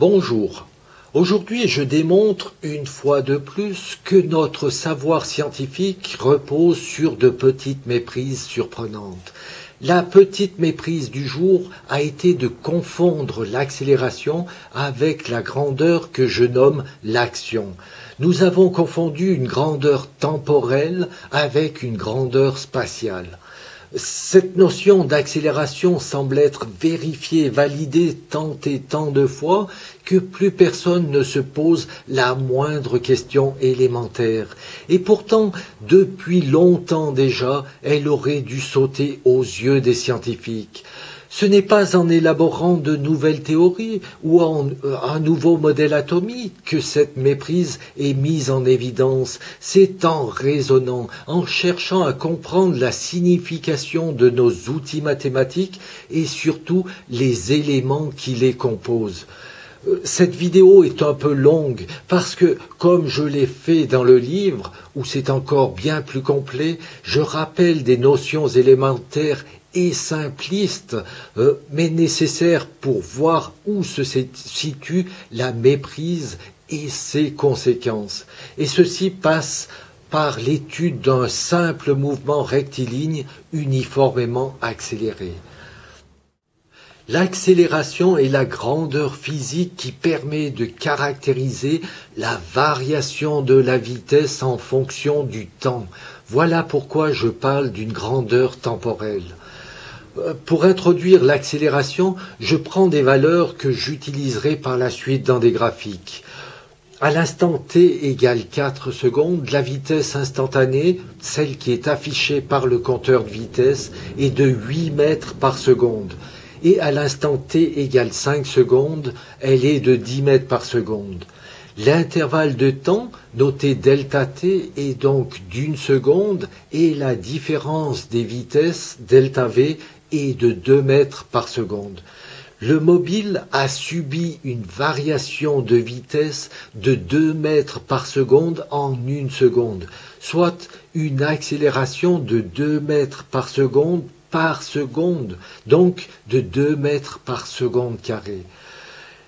Bonjour. Aujourd'hui, je démontre une fois de plus que notre savoir scientifique repose sur de petites méprises surprenantes. La petite méprise du jour a été de confondre l'accélération avec la grandeur que je nomme l'action. Nous avons confondu une grandeur temporelle avec une grandeur spatiale. Cette notion d'accélération semble être vérifiée, validée tant et tant de fois que plus personne ne se pose la moindre question élémentaire. Et pourtant, depuis longtemps déjà, elle aurait dû sauter aux yeux des scientifiques. Ce n'est pas en élaborant de nouvelles théories ou un nouveau modèle atomique que cette méprise est mise en évidence. C'est en raisonnant, en cherchant à comprendre la signification de nos outils mathématiques et surtout les éléments qui les composent. Cette vidéo est un peu longue parce que, comme je l'ai fait dans le livre, où c'est encore bien plus complet, je rappelle des notions élémentaires et simpliste, mais nécessaire pour voir où se situe la méprise et ses conséquences. Et ceci passe par l'étude d'un simple mouvement rectiligne uniformément accéléré. L'accélération est la grandeur physique qui permet de caractériser la variation de la vitesse en fonction du temps. Voilà pourquoi je parle d'une grandeur temporelle. Pour introduire l'accélération, je prends des valeurs que j'utiliserai par la suite dans des graphiques. À l'instant t égale 4 secondes, la vitesse instantanée, celle qui est affichée par le compteur de vitesse, est de 8 mètres par seconde. Et à l'instant t égale 5 secondes, elle est de 10 mètres par seconde. L'intervalle de temps, noté delta t, est donc d'1 seconde et la différence des vitesses, delta v, est de 2 mètres par seconde. Le mobile a subi une variation de vitesse de 2 mètres par seconde en 1 seconde, soit une accélération de 2 mètres par seconde, donc de 2 mètres par seconde carrée.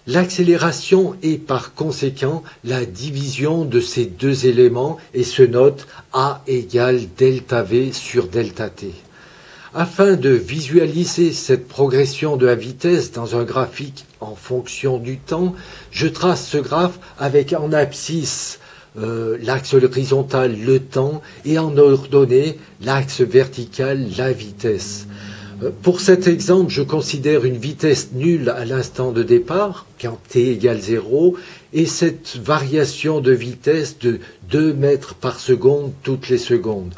L'accélération est par conséquent la division de ces deux éléments et se note A égale delta V sur delta T. Afin de visualiser cette progression de la vitesse dans un graphique en fonction du temps, je trace ce graphe avec en abscisse l'axe horizontal le temps et en ordonnée l'axe vertical la vitesse. Pour cet exemple, je considère une vitesse nulle à l'instant de départ, quand t égale 0, et cette variation de vitesse de 2 mètres par seconde toutes les secondes.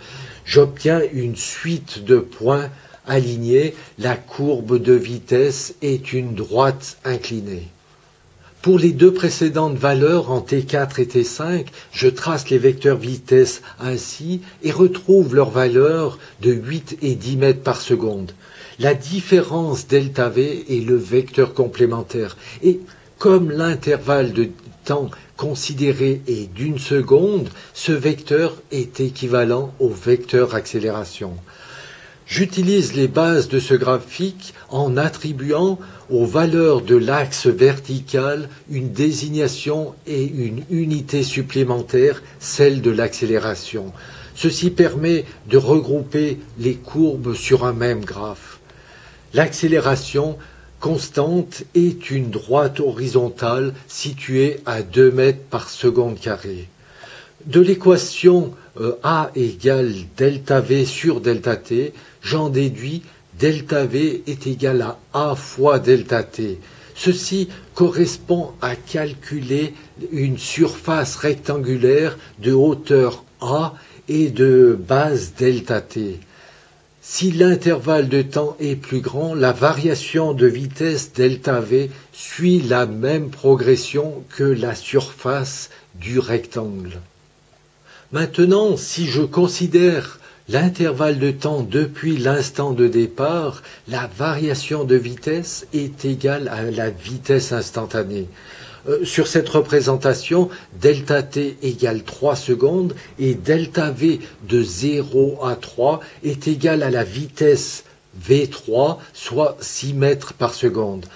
J'obtiens une suite de points alignés. La courbe de vitesse est une droite inclinée. Pour les deux précédentes valeurs, en T4 et T5, je trace les vecteurs vitesse ainsi et retrouve leurs valeurs de 8 et 10 mètres par seconde. La différence delta V est le vecteur complémentaire. Et comme l'intervalle de temps considéré est d'1 seconde, ce vecteur est équivalent au vecteur accélération. J'utilise les bases de ce graphique en attribuant aux valeurs de l'axe vertical une désignation et une unité supplémentaire, celle de l'accélération. Ceci permet de regrouper les courbes sur un même graphe. L'accélération constante est une droite horizontale située à 2 mètres par seconde carrée. De l'équation A égale delta V sur delta T, j'en déduis delta V est égal à A fois delta T. Ceci correspond à calculer une surface rectangulaire de hauteur A et de base delta T. Si l'intervalle de temps est plus grand, la variation de vitesse delta V suit la même progression que la surface du rectangle. Maintenant, si je considère l'intervalle de temps depuis l'instant de départ, la variation de vitesse est égale à la vitesse instantanée. Sur cette représentation, delta t égale 3 secondes et delta v de 0 à 3 est égal à la vitesse v3, soit 6 mètres par seconde.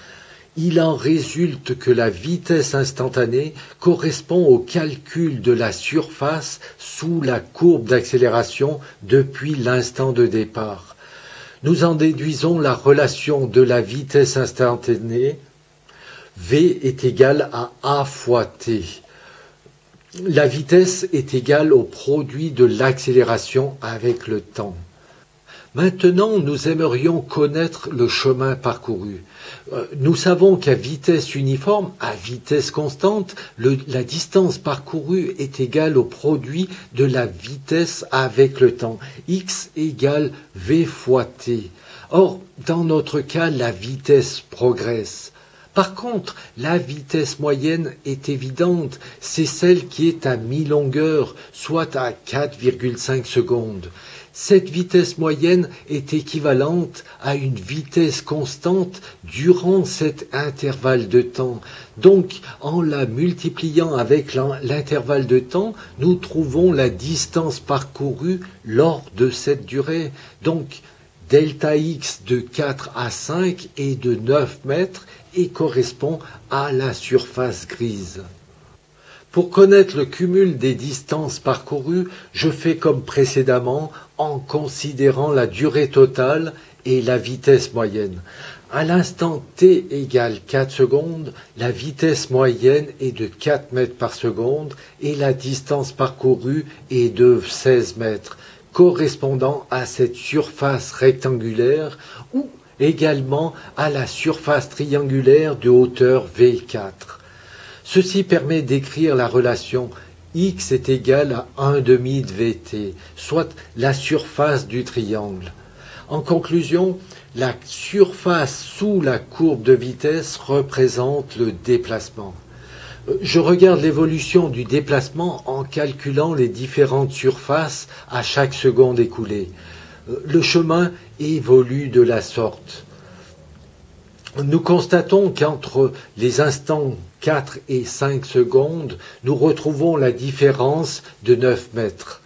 Il en résulte que la vitesse instantanée correspond au calcul de la surface sous la courbe d'accélération depuis l'instant de départ. Nous en déduisons la relation de la vitesse instantanée. V est égal à A fois t. La vitesse est égale au produit de l'accélération avec le temps. Maintenant, nous aimerions connaître le chemin parcouru. Nous savons qu'à vitesse uniforme, à vitesse constante, la distance parcourue est égale au produit de la vitesse avec le temps. X égale V fois t. Or, dans notre cas, la vitesse progresse. Par contre, la vitesse moyenne est évidente, c'est celle qui est à mi-longueur, soit à 4,5 secondes. Cette vitesse moyenne est équivalente à une vitesse constante durant cet intervalle de temps. Donc, en la multipliant avec l'intervalle de temps, nous trouvons la distance parcourue lors de cette durée. Donc, delta x de 4 à 5 est de 9 mètres et correspond à la surface grise. Pour connaître le cumul des distances parcourues, je fais comme précédemment en considérant la durée totale et la vitesse moyenne. À l'instant t égale 4 secondes, la vitesse moyenne est de 4 mètres par seconde et la distance parcourue est de 16 mètres, correspondant à cette surface rectangulaire ou également à la surface triangulaire de hauteur V4. Ceci permet d'écrire la relation x est égal à 1/2 de Vt, soit la surface du triangle. En conclusion, la surface sous la courbe de vitesse représente le déplacement. Je regarde l'évolution du déplacement en calculant les différentes surfaces à chaque seconde écoulée. Le chemin évolue de la sorte. Nous constatons qu'entre les instants 4 et 5 secondes, nous retrouvons la différence de 9 mètres.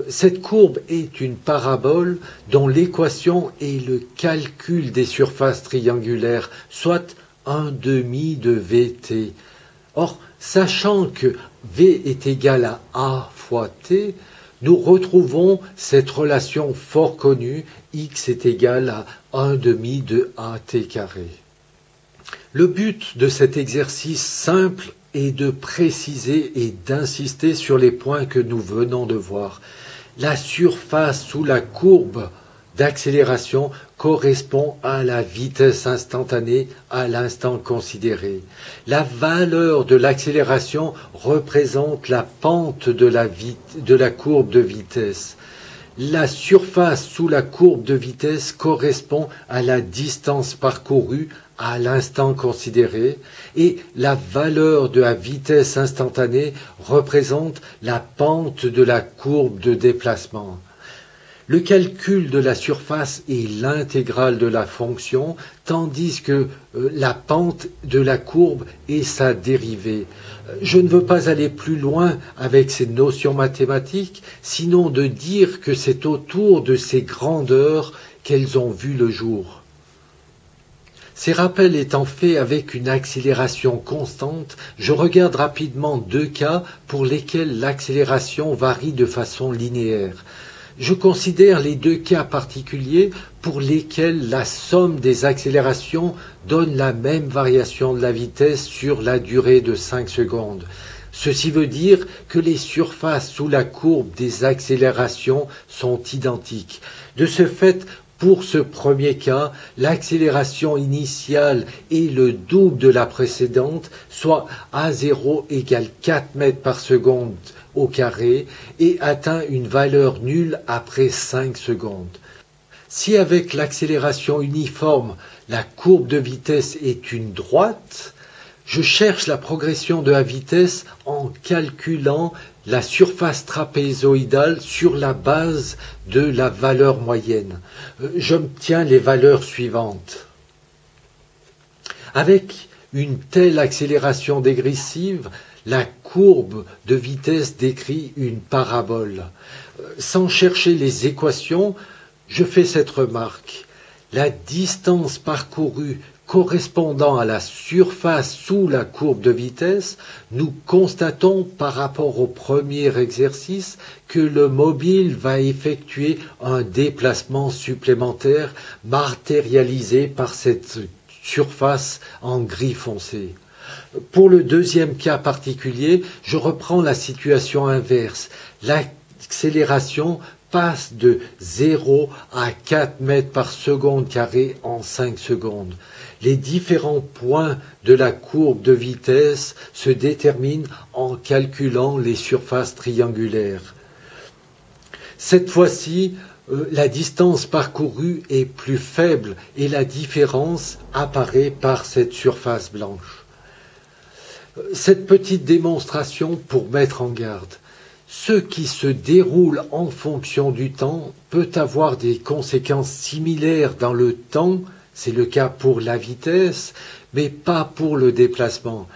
Cette courbe est une parabole dont l'équation est le calcul des surfaces triangulaires, soit 1/2 de Vt. Or, sachant que V est égal à A fois t, nous retrouvons cette relation fort connue, x est égal à 1/2 de AT carré. Le but de cet exercice simple est de préciser et d'insister sur les points que nous venons de voir. La surface sous la courbe d'accélération correspond à la vitesse instantanée à l'instant considéré. La valeur de l'accélération représente la pente de la courbe de vitesse. La surface sous la courbe de vitesse correspond à la distance parcourue à l'instant considéré et la valeur de la vitesse instantanée représente la pente de la courbe de déplacement. Le calcul de la surface est l'intégrale de la fonction, tandis que la pente de la courbe est sa dérivée. Je ne veux pas aller plus loin avec ces notions mathématiques, sinon de dire que c'est autour de ces grandeurs qu'elles ont vu le jour. Ces rappels étant faits avec une accélération constante, je regarde rapidement deux cas pour lesquels l'accélération varie de façon linéaire. Je considère les deux cas particuliers pour lesquels la somme des accélérations donne la même variation de la vitesse sur la durée de 5 secondes. Ceci veut dire que les surfaces sous la courbe des accélérations sont identiques. De ce fait, pour ce premier cas, l'accélération initiale est le double de la précédente, soit A0 égale 4 mètres par seconde au carré et atteint une valeur nulle après 5 secondes. Si avec l'accélération uniforme, la courbe de vitesse est une droite, je cherche la progression de la vitesse en calculant la surface trapézoïdale sur la base de la valeur moyenne. J'obtiens les valeurs suivantes. Avec une telle accélération dégressive, la courbe de vitesse décrit une parabole. Sans chercher les équations, je fais cette remarque. La distance parcourue correspondant à la surface sous la courbe de vitesse, nous constatons par rapport au premier exercice que le mobile va effectuer un déplacement supplémentaire matérialisé par cette surface en gris foncé. Pour le deuxième cas particulier, je reprends la situation inverse. L'accélération passe de 0 à 4 mètres par seconde carré en 5 secondes. Les différents points de la courbe de vitesse se déterminent en calculant les surfaces triangulaires. Cette fois-ci, la distance parcourue est plus faible et la différence apparaît par cette surface blanche. Cette petite démonstration pour mettre en garde. Ce qui se déroule en fonction du temps peut avoir des conséquences similaires dans le temps, c'est le cas pour la vitesse, mais pas pour le déplacement.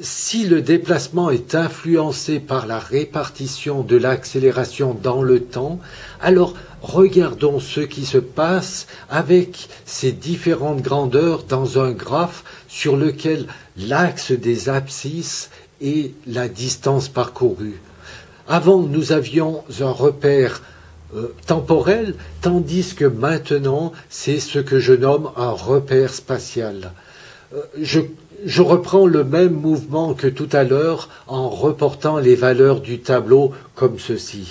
Si le déplacement est influencé par la répartition de l'accélération dans le temps, alors regardons ce qui se passe avec ces différentes grandeurs dans un graphe sur lequel l'axe des abscisses est la distance parcourue. Avant, nous avions un repère temporel, tandis que maintenant, c'est ce que je nomme un repère spatial. Je reprends le même mouvement que tout à l'heure en reportant les valeurs du tableau comme ceci.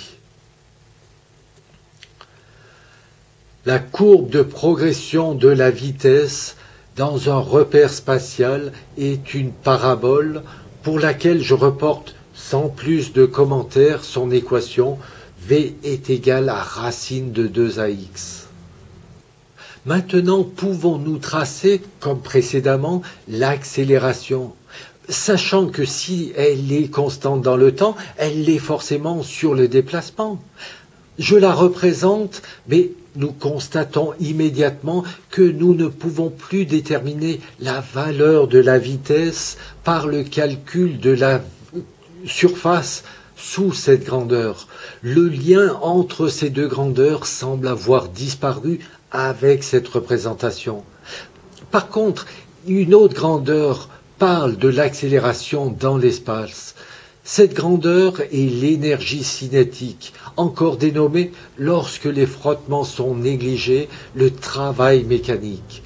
La courbe de progression de la vitesse dans un repère spatial est une parabole pour laquelle je reporte sans plus de commentaires son équation V est égal à racine de 2ax. Maintenant, pouvons-nous tracer, comme précédemment, l'accélération, sachant que si elle est constante dans le temps, elle l'est forcément sur le déplacement. Je la représente, mais nous constatons immédiatement que nous ne pouvons plus déterminer la valeur de la vitesse par le calcul de la surface sous cette grandeur. Le lien entre ces deux grandeurs semble avoir disparu avec cette représentation. Par contre, une autre grandeur parle de l'accélération dans l'espace. Cette grandeur est l'énergie cinétique, encore dénommée, lorsque les frottements sont négligés, le travail mécanique.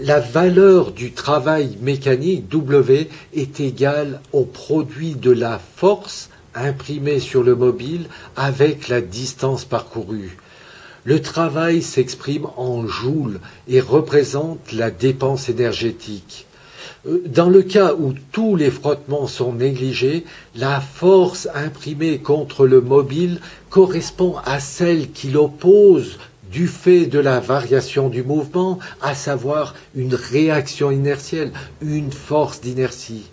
La valeur du travail mécanique, W, est égale au produit de la force imprimée sur le mobile avec la distance parcourue. Le travail s'exprime en joules et représente la dépense énergétique. Dans le cas où tous les frottements sont négligés, la force imprimée contre le mobile correspond à celle qui l'oppose du fait de la variation du mouvement, à savoir une réaction inertielle, une force d'inertie.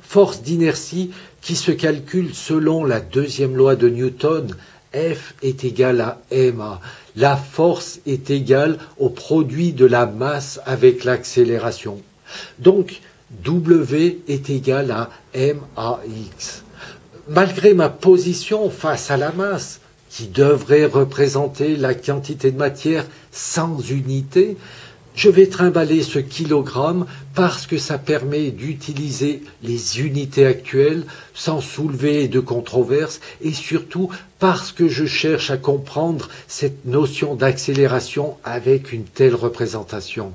Force d'inertie qui se calcule selon la deuxième loi de Newton, F est égal à ma. La force est égale au produit de la masse avec l'accélération. Donc, W est égal à max. Malgré ma position face à la masse, qui devrait représenter la quantité de matière sans unité, je vais trimballer ce kilogramme parce que ça permet d'utiliser les unités actuelles sans soulever de controverses et surtout parce que je cherche à comprendre cette notion d'accélération avec une telle représentation.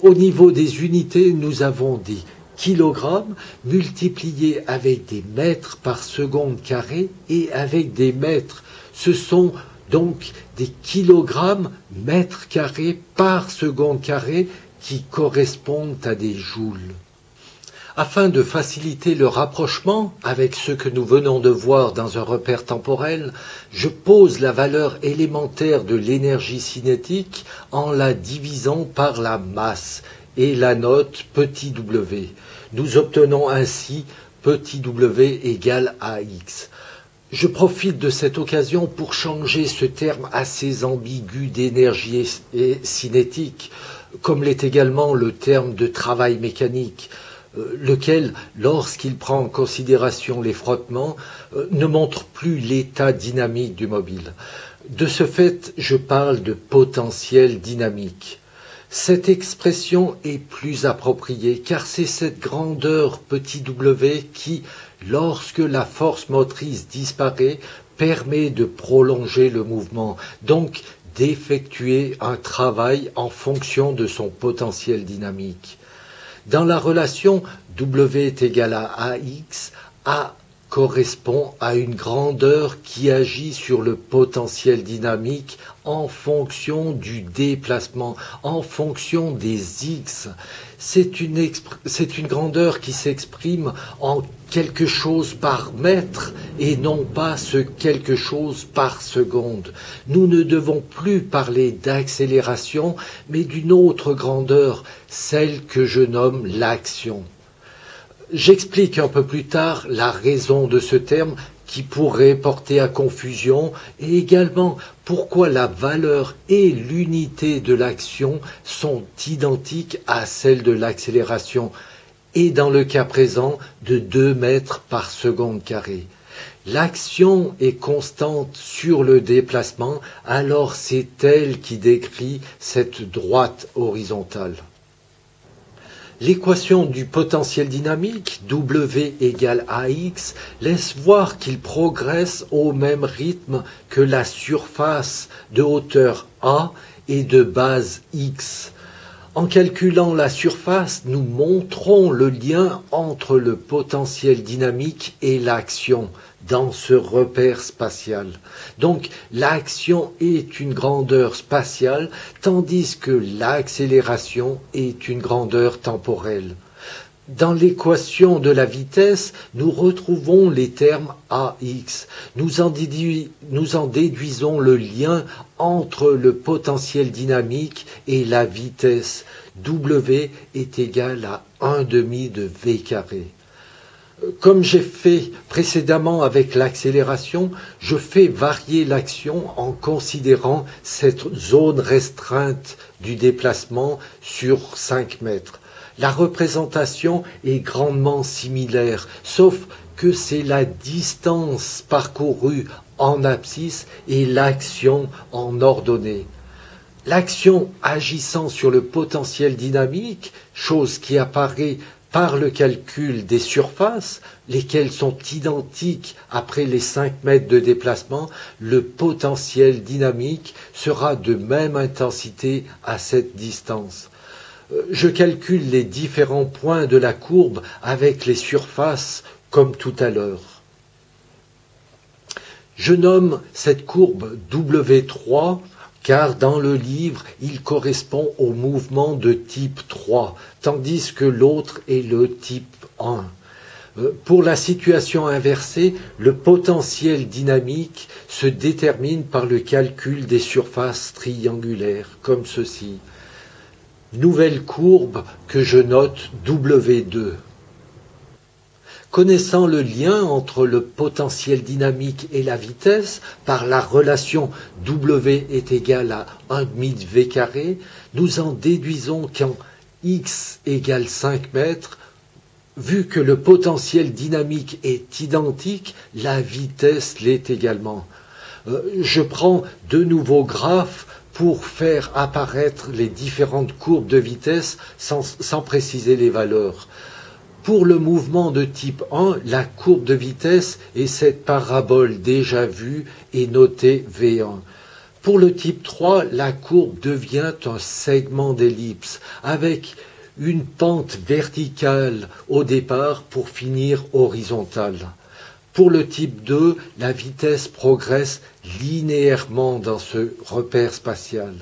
Au niveau des unités, nous avons des kilogrammes multipliés avec des mètres par seconde carré et avec des mètres. Ce sont donc des kilogrammes mètres carrés par seconde carré qui correspondent à des joules. Afin de faciliter le rapprochement avec ce que nous venons de voir dans un repère temporel, je pose la valeur élémentaire de l'énergie cinétique en la divisant par la masse et la note petit w. Nous obtenons ainsi petit w égale ax. Je profite de cette occasion pour changer ce terme assez ambigu d'énergie cinétique, comme l'est également le terme de travail mécanique, lequel, lorsqu'il prend en considération les frottements, ne montre plus l'état dynamique du mobile. De ce fait, je parle de potentiel dynamique. Cette expression est plus appropriée car c'est cette grandeur petit w qui, lorsque la force motrice disparaît, permet de prolonger le mouvement, donc d'effectuer un travail en fonction de son potentiel dynamique. Dans la relation W est égal à AX, A correspond à une grandeur qui agit sur le potentiel dynamique en fonction du déplacement, en fonction des X. C'est une grandeur qui s'exprime en quelque chose par mètre et non pas ce quelque chose par seconde. Nous ne devons plus parler d'accélération, mais d'une autre grandeur, celle que je nomme l'action. J'explique un peu plus tard la raison de ce terme qui pourrait porter à confusion et également pourquoi la valeur et l'unité de l'action sont identiques à celle de l'accélération et dans le cas présent de 2 mètres par seconde carrée. L'action est constante sur le déplacement, alors c'est elle qui décrit cette droite horizontale. L'équation du potentiel dynamique, W égale AX, laisse voir qu'il progresse au même rythme que la surface de hauteur A et de base X. En calculant la surface, nous montrons le lien entre le potentiel dynamique et l'action dans ce repère spatial. Donc l'action est une grandeur spatiale, tandis que l'accélération est une grandeur temporelle. Dans l'équation de la vitesse, nous retrouvons les termes AX. Nous en déduisons le lien entre le potentiel dynamique et la vitesse. W est égal à 1/2 de V carré. Comme j'ai fait précédemment avec l'accélération, je fais varier l'action en considérant cette zone restreinte du déplacement sur 5 mètres. La représentation est grandement similaire, sauf que c'est la distance parcourue en abscisse et l'action en ordonnée. L'action agissant sur le potentiel dynamique, chose qui apparaît par le calcul des surfaces, lesquelles sont identiques après les 5 mètres de déplacement, le potentiel dynamique sera de même intensité à cette distance. Je calcule les différents points de la courbe avec les surfaces comme tout à l'heure. Je nomme cette courbe W3 car dans le livre, il correspond au mouvement de type 3, tandis que l'autre est le type 1. Pour la situation inversée, le potentiel dynamique se détermine par le calcul des surfaces triangulaires, comme ceci. Nouvelle courbe que je note W2. Connaissant le lien entre le potentiel dynamique et la vitesse par la relation W est égal à 1/2 de V carré, nous en déduisons qu'en X égale 5 mètres, vu que le potentiel dynamique est identique, la vitesse l'est également. Je prends de nouveaux graphes pour faire apparaître les différentes courbes de vitesse sans préciser les valeurs. Pour le mouvement de type 1, la courbe de vitesse est cette parabole déjà vue et notée V1. Pour le type 3, la courbe devient un segment d'ellipse avec une pente verticale au départ pour finir horizontale. Pour le type 2, la vitesse progresse linéairement dans ce repère spatial.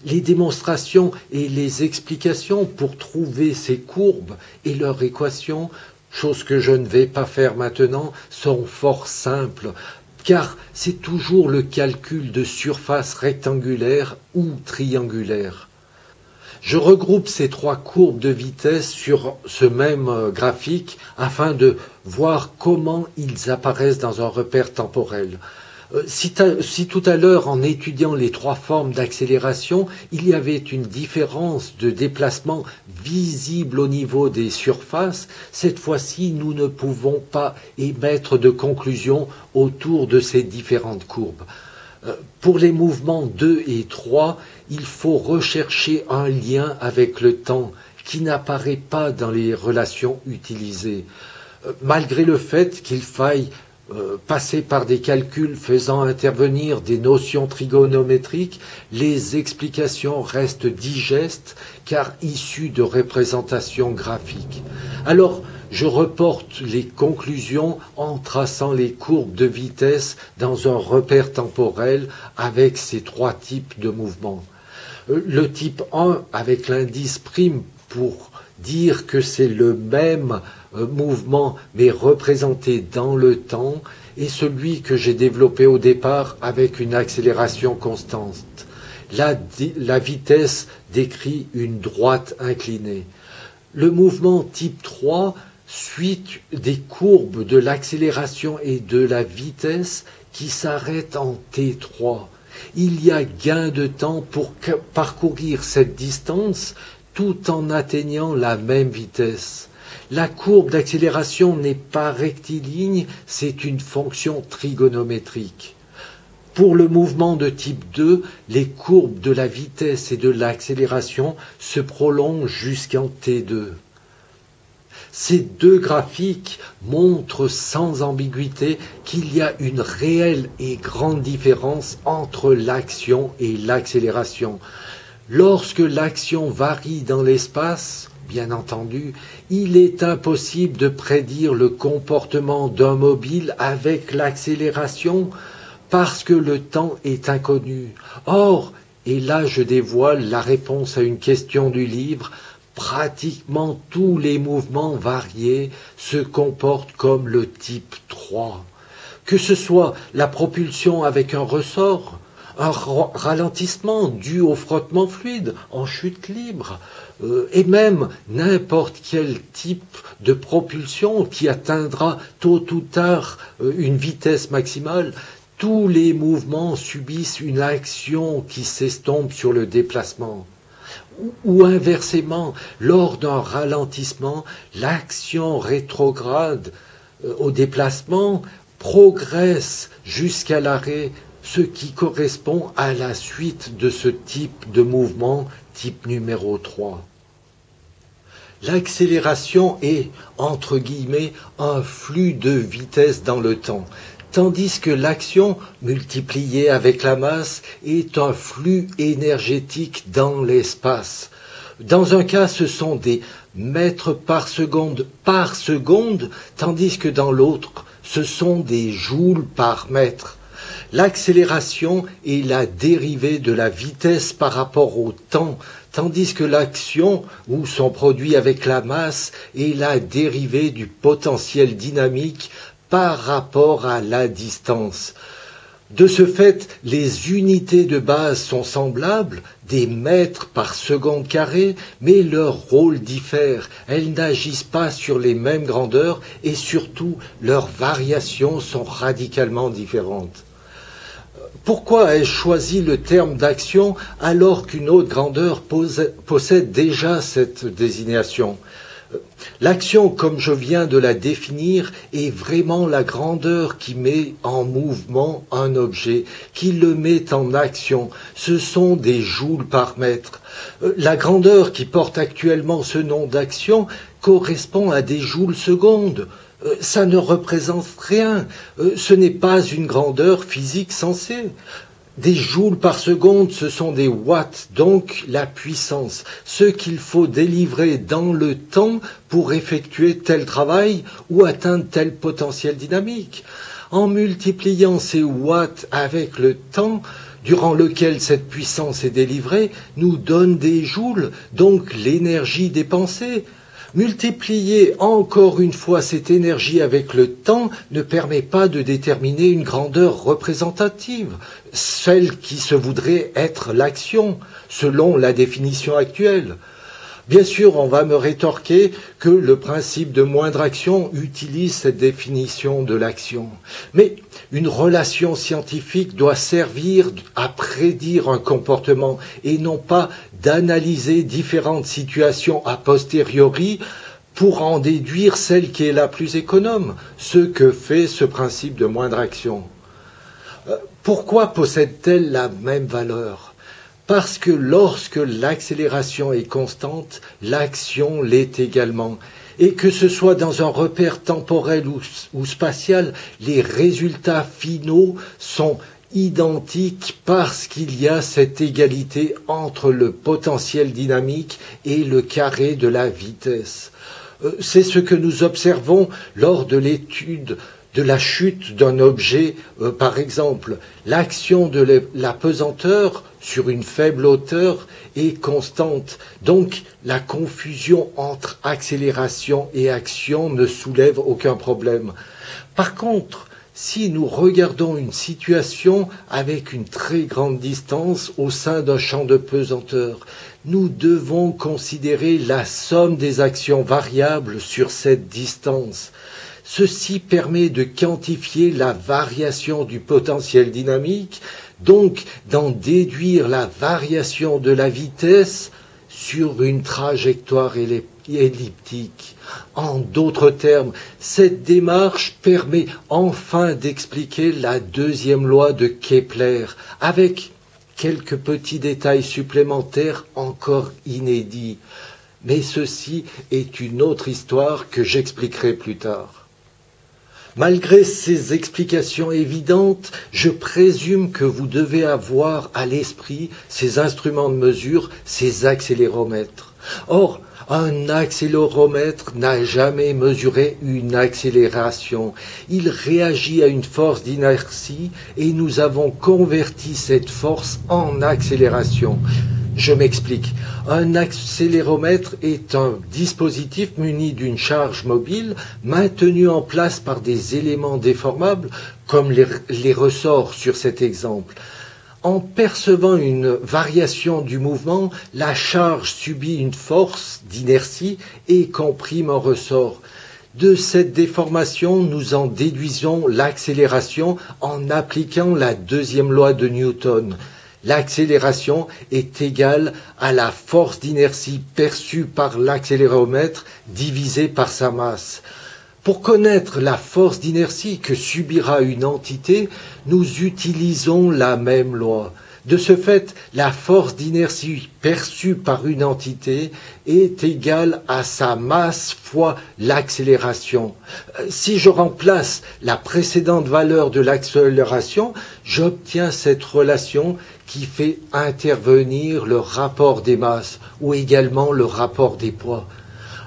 Les démonstrations et les explications pour trouver ces courbes et leurs équations, chose que je ne vais pas faire maintenant, sont fort simples, car c'est toujours le calcul de surface rectangulaire ou triangulaire. Je regroupe ces 3 courbes de vitesse sur ce même graphique afin de voir comment ils apparaissent dans un repère temporel. Si tout à l'heure, en étudiant les 3 formes d'accélération, il y avait une différence de déplacement visible au niveau des surfaces, cette fois-ci, nous ne pouvons pas émettre de conclusion autour de ces différentes courbes. Pour les mouvements 2 et 3, il faut rechercher un lien avec le temps qui n'apparaît pas dans les relations utilisées. Malgré le fait qu'il faille passer par des calculs faisant intervenir des notions trigonométriques, les explications restent digestes car issues de représentations graphiques. Alors, je reporte les conclusions en traçant les courbes de vitesse dans un repère temporel avec ces 3 types de mouvements. Le type 1 avec l'indice prime pour dire que c'est le même mouvement mais représenté dans le temps et celui que j'ai développé au départ avec une accélération constante. La vitesse décrit une droite inclinée. Le mouvement type 3 suit des courbes de l'accélération et de la vitesse qui s'arrêtent en T3. Il y a gain de temps pour parcourir cette distance tout en atteignant la même vitesse. La courbe d'accélération n'est pas rectiligne, c'est une fonction trigonométrique. Pour le mouvement de type 2, les courbes de la vitesse et de l'accélération se prolongent jusqu'en T2. Ces 2 graphiques montrent sans ambiguïté qu'il y a une réelle et grande différence entre l'action et l'accélération. Lorsque l'action varie dans l'espace, bien entendu, il est impossible de prédire le comportement d'un mobile avec l'accélération parce que le temps est inconnu. Or, et là je dévoile la réponse à une question du livre, pratiquement tous les mouvements variés se comportent comme le type 3. Que ce soit la propulsion avec un ressort, un ralentissement dû au frottement fluide, en chute libre, et même n'importe quel type de propulsion qui atteindra tôt ou tard une vitesse maximale, tous les mouvements subissent une action qui s'estompe sur le déplacement. Ou inversement, lors d'un ralentissement, l'action rétrograde au déplacement progresse jusqu'à l'arrêt, ce qui correspond à la suite de ce type de mouvement, type numéro 3. L'accélération est, entre guillemets, un flux de vitesse dans le temps, tandis que l'action, multipliée avec la masse, est un flux énergétique dans l'espace. Dans un cas, ce sont des mètres par seconde, tandis que dans l'autre, ce sont des joules par mètre. L'accélération est la dérivée de la vitesse par rapport au temps, tandis que l'action, ou son produit avec la masse, est la dérivée du potentiel dynamique par rapport à la distance. De ce fait, les unités de base sont semblables, des mètres par seconde carrée, mais leur rôle diffère. Elles n'agissent pas sur les mêmes grandeurs et surtout, leurs variations sont radicalement différentes. Pourquoi ai-je choisi le terme d'action alors qu'une autre grandeur possède déjà cette désignation ? L'action, comme je viens de la définir, est vraiment la grandeur qui met en mouvement un objet, qui le met en action. Ce sont des joules par mètre. La grandeur qui porte actuellement ce nom d'action correspond à des joules secondes. Ça ne représente rien. Ce n'est pas une grandeur physique sensée. Des joules par seconde, ce sont des watts, donc la puissance, ce qu'il faut délivrer dans le temps pour effectuer tel travail ou atteindre tel potentiel dynamique. En multipliant ces watts avec le temps durant lequel cette puissance est délivrée, nous donne des joules, donc l'énergie dépensée. Multiplier encore une fois cette énergie avec le temps ne permet pas de déterminer une grandeur représentative, celle qui se voudrait être l'action, selon la définition actuelle. Bien sûr, on va me rétorquer que le principe de moindre action utilise cette définition de l'action. Mais une relation scientifique doit servir à prédire un comportement et non pas d'analyser différentes situations a posteriori pour en déduire celle qui est la plus économe, ce que fait ce principe de moindre action. Pourquoi possède-t-elle la même valeur? Parce que lorsque l'accélération est constante, l'action l'est également. Et que ce soit dans un repère temporel ou spatial, les résultats finaux sont identiques parce qu'il y a cette égalité entre le potentiel dynamique et le carré de la vitesse. C'est ce que nous observons lors de l'étude de la chute d'un objet, par exemple. L'action de la pesanteur sur une faible hauteur est constante. Donc, la confusion entre accélération et action ne soulève aucun problème. Par contre, si nous regardons une situation avec une très grande distance au sein d'un champ de pesanteur, nous devons considérer la somme des actions variables sur cette distance. Ceci permet de quantifier la variation du potentiel dynamique, donc d'en déduire la variation de la vitesse sur une trajectoire elliptique. En d'autres termes, cette démarche permet enfin d'expliquer la deuxième loi de Kepler, avec quelques petits détails supplémentaires encore inédits. Mais ceci est une autre histoire que j'expliquerai plus tard. Malgré ces explications évidentes, je présume que vous devez avoir à l'esprit ces instruments de mesure, ces accéléromètres. Or, un accéléromètre n'a jamais mesuré une accélération. Il réagit à une force d'inertie et nous avons converti cette force en accélération. Je m'explique. Un accéléromètre est un dispositif muni d'une charge mobile maintenue en place par des éléments déformables, comme les ressorts sur cet exemple. En percevant une variation du mouvement, la charge subit une force d'inertie et comprime un ressort. De cette déformation, nous en déduisons l'accélération en appliquant la deuxième loi de Newton. L'accélération est égale à la force d'inertie perçue par l'accéléromètre divisée par sa masse. Pour connaître la force d'inertie que subira une entité, nous utilisons la même loi. De ce fait, la force d'inertie perçue par une entité est égale à sa masse fois l'accélération. Si je remplace la précédente valeur de l'accélération, j'obtiens cette relation qui fait intervenir le rapport des masses ou également le rapport des poids.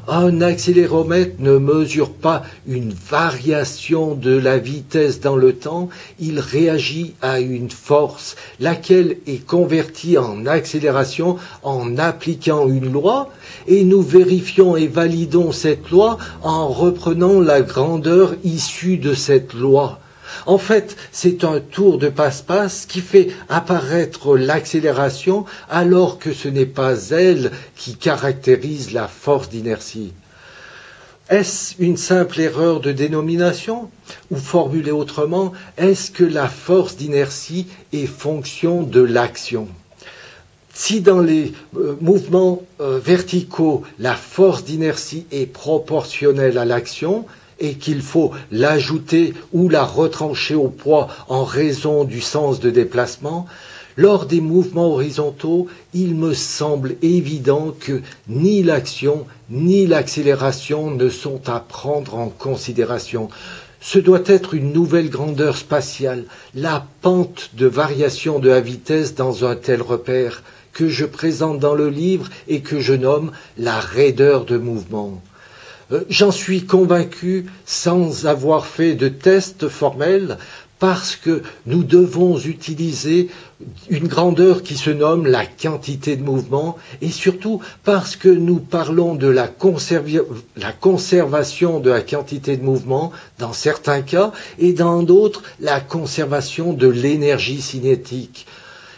Un accéléromètre ne mesure pas une variation de la vitesse dans le temps, il réagit à une force, laquelle est convertie en accélération en appliquant une loi, et nous vérifions et validons cette loi en reprenant la grandeur issue de cette loi. En fait, c'est un tour de passe-passe qui fait apparaître l'accélération alors que ce n'est pas elle qui caractérise la force d'inertie. Est-ce une simple erreur de dénomination? Ou formulé autrement, est-ce que la force d'inertie est fonction de l'action? Si dans les mouvements verticaux, la force d'inertie est proportionnelle à l'action, et qu'il faut l'ajouter ou la retrancher au poids en raison du sens de déplacement, lors des mouvements horizontaux, il me semble évident que ni l'action ni l'accélération ne sont à prendre en considération. Ce doit être une nouvelle grandeur spatiale, la pente de variation de la vitesse dans un tel repère, que je présente dans le livre et que je nomme la raideur de mouvement. J'en suis convaincu sans avoir fait de test formel parce que nous devons utiliser une grandeur qui se nomme la quantité de mouvement et surtout parce que nous parlons de la conservation de la quantité de mouvement dans certains cas et dans d'autres la conservation de l'énergie cinétique.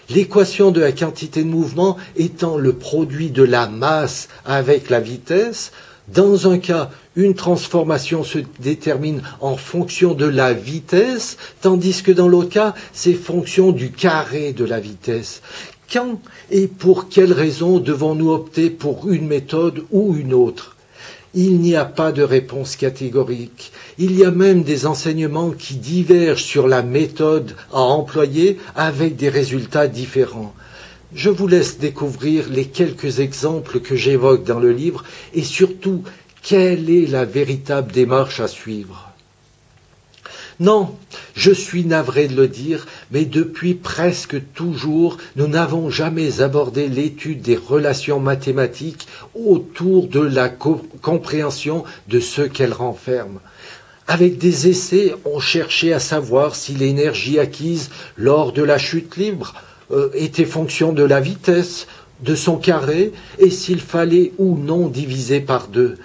L'équation de la quantité de mouvement étant le produit de la masse avec la vitesse. Dans un cas, une transformation se détermine en fonction de la vitesse, tandis que dans l'autre cas, c'est fonction du carré de la vitesse. Quand et pour quelles raisons devons-nous opter pour une méthode ou une autre? Il n'y a pas de réponse catégorique. Il y a même des enseignements qui divergent sur la méthode à employer avec des résultats différents. Je vous laisse découvrir les quelques exemples que j'évoque dans le livre et surtout, quelle est la véritable démarche à suivre. Non, je suis navré de le dire, mais depuis presque toujours, nous n'avons jamais abordé l'étude des relations mathématiques autour de la compréhension de ce qu'elles renferment. Avec des essais, on cherchait à savoir si l'énergie acquise lors de la chute libre était fonction de la vitesse, de son carré, et s'il fallait ou non diviser par 2.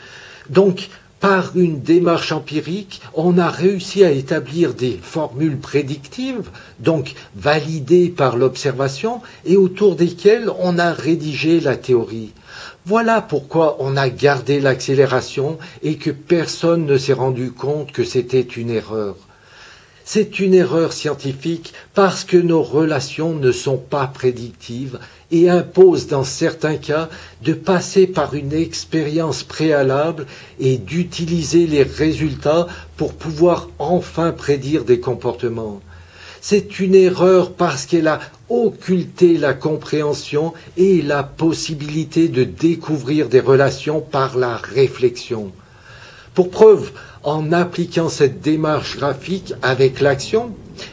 Donc, par une démarche empirique, on a réussi à établir des formules prédictives, donc validées par l'observation, et autour desquelles on a rédigé la théorie. Voilà pourquoi on a gardé l'accélération et que personne ne s'est rendu compte que c'était une erreur. C'est une erreur scientifique parce que nos relations ne sont pas prédictives et imposent dans certains cas de passer par une expérience préalable et d'utiliser les résultats pour pouvoir enfin prédire des comportements. C'est une erreur parce qu'elle a occulté la compréhension et la possibilité de découvrir des relations par la réflexion. Pour preuve, en appliquant cette démarche graphique avec l'action,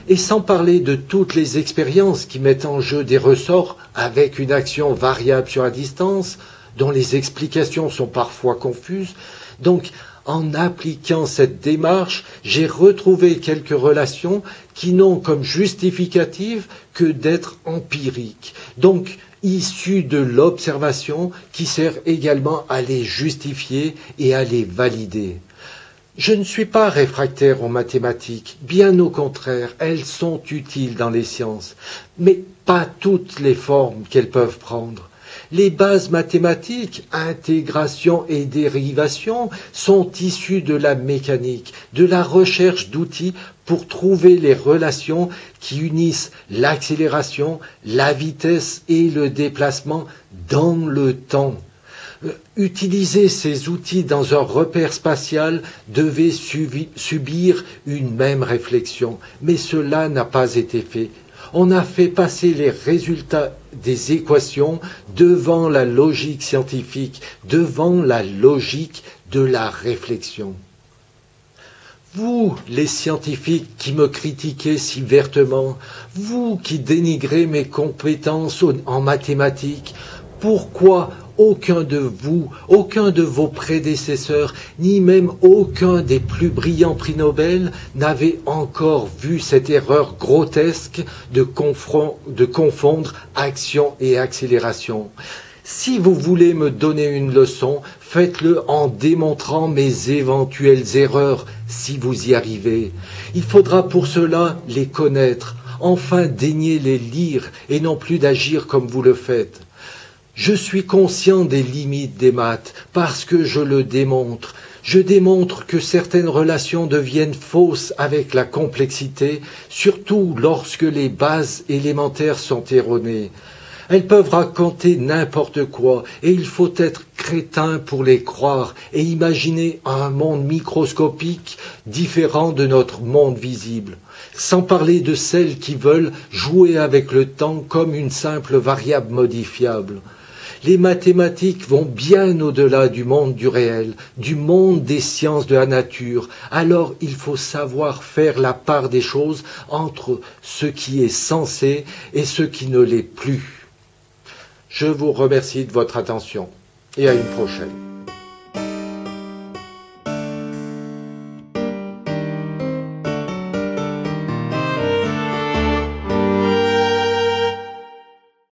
et sans parler de toutes les expériences qui mettent en jeu des ressorts avec une action variable sur la distance, dont les explications sont parfois confuses, donc en appliquant cette démarche, j'ai retrouvé quelques relations qui n'ont comme justificative que d'être empiriques, donc issues de l'observation qui sert également à les justifier et à les valider. Je ne suis pas réfractaire aux mathématiques, bien au contraire, elles sont utiles dans les sciences, mais pas toutes les formes qu'elles peuvent prendre. Les bases mathématiques, intégration et dérivation, sont issues de la mécanique, de la recherche d'outils pour trouver les relations qui unissent l'accélération, la vitesse et le déplacement dans le temps. Utiliser ces outils dans un repère spatial devait subir une même réflexion, mais cela n'a pas été fait. On a fait passer les résultats des équations devant la logique scientifique, devant la logique de la réflexion. Vous, les scientifiques qui me critiquez si vertement, vous qui dénigrez mes compétences en mathématiques, pourquoi aucun de vous, aucun de vos prédécesseurs, ni même aucun des plus brillants prix Nobel n'avait encore vu cette erreur grotesque de confondre action et accélération? Si vous voulez me donner une leçon, faites-le en démontrant mes éventuelles erreurs, si vous y arrivez. Il faudra pour cela les connaître, enfin daigner les lire et non plus d'agir comme vous le faites. Je suis conscient des limites des maths parce que je le démontre. Je démontre que certaines relations deviennent fausses avec la complexité, surtout lorsque les bases élémentaires sont erronées. Elles peuvent raconter n'importe quoi et il faut être crétin pour les croire et imaginer un monde microscopique différent de notre monde visible. Sans parler de celles qui veulent jouer avec le temps comme une simple variable modifiable. Les mathématiques vont bien au-delà du monde du réel, du monde des sciences de la nature. Alors il faut savoir faire la part des choses entre ce qui est censé et ce qui ne l'est plus. Je vous remercie de votre attention et à une prochaine.